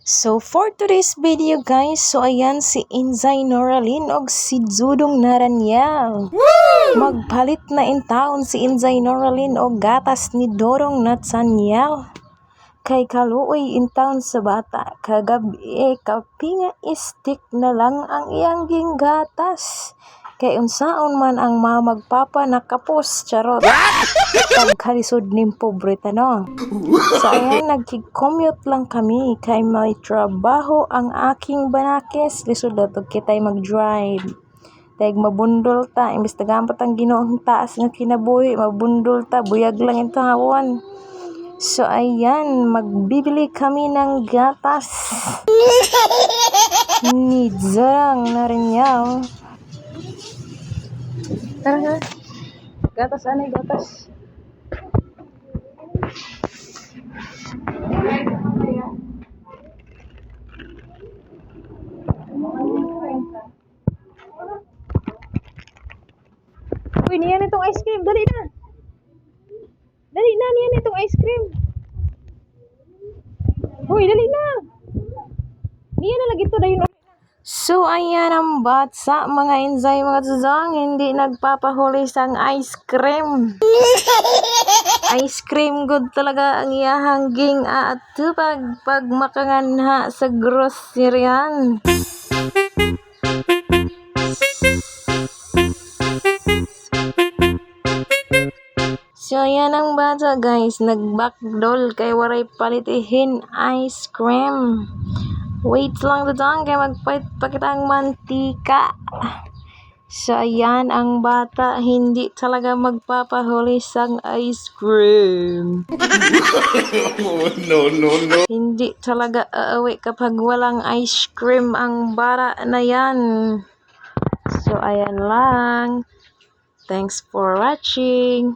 So for today's video guys, so ayan si Inzay Noralyn og si Judong Naranyel. Magpalit na in taon si Inzay Noralyn og gatas ni Dorong Nathaniel. Kay kaluoy in taon sa bata, kagabi kapinga stick na lang ang iyang ginggatas. Kay unsaon man ang magpapa nakapos charot. Pagkalisod ning pobre no. So ayan, nag-commute lang kami kay may trabaho ang aking banakes. Lisod daw kita'y mag-drive. Dahil mabundol ta, imbes tagampat ang Ginoong taas nga kinabuhi, mabundol ta, buyag lang yung tawon. So ayan, magbibili kami ng gatas ni Judong Naranyel. Tara, gatas anay gatas. Uy, niyan itong ice cream. Dali na. Dali na, niyan itong ice cream. Uy, dali na. Niyan na lagi ito. Dahil so, ayan ang batsa, mga Inzay, mga tuzang, hindi nagpapahuli sang ice cream. Ice cream good talaga ang iyahangging at pag makanganha sa groceryan. So, ayan ang bata guys, nagbackdoll kay waray palitihin ice cream. Wait lang dyan kay magpalit pa kitang mantika. So, ayan ang bata, hindi talaga magpapahuli sang ice cream. No. Hindi talaga aawi kapag walang ice cream ang bara na yan. So, ayan lang. Thanks for watching.